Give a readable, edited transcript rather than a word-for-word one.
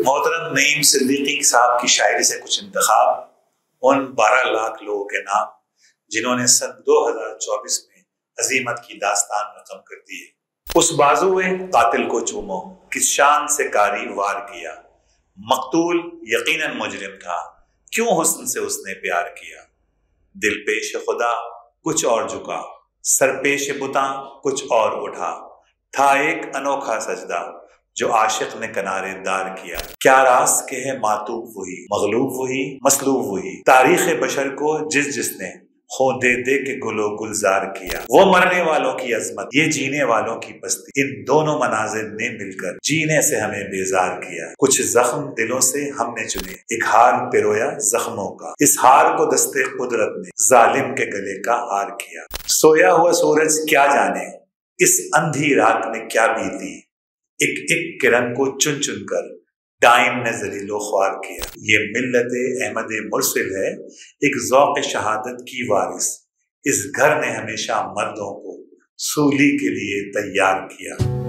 محترم نعیم صدیقی صاحب کی شاعری سے کچھ انتخاب ان 12 لاکھ لوگوں کے نام جنہوں نے سن 2024 میں عظیمت کی داستان رقم کر دی ہے۔ اس بازوئے قاتل کو چومو، کس شان سے کاری وار کیا، مقتول یقیناً مجرم تھا، کیوں حسن سے اس نے پیار کیا۔ دل پیش خدا کچھ اور جھکا، سر پیش بتاں کچھ اور اٹھا، تھا ایک انوکھا سجدہ جو عاشق نے کنارے دار کیا۔ کیا راز کہ ہے معطوف وہی، مغلوب وہی، مصلوب وہی، تاریخ بشر کو جس نے خون دے دے کے گلو گلزار کیا۔ وہ مرنے والوں کی عظمت، یہ جینے والوں کی پستی، ان دونوں مناظر نے مل کر جینے سے ہمیں بیزار کیا۔ کچھ زخم دلوں سے ہم نے چنے، ایک ہار پرویا زخموں کا، اس ہار کو دستے قدرت نے ظالم کے گلے کا ہار کیا۔ سویا ہوا سورج کیا جانے اس اندھی رات میں کیا بیتی، ایک ایک کرن کو چن چن کر ڈائن نے ذلیل و خوار کیا۔ یہ ملت احمد مرسل ہے، ایک ذوق شہادت کی وارث، اس گھر نے ہمیشہ مردوں کو سولی کے لیے تیار کیا۔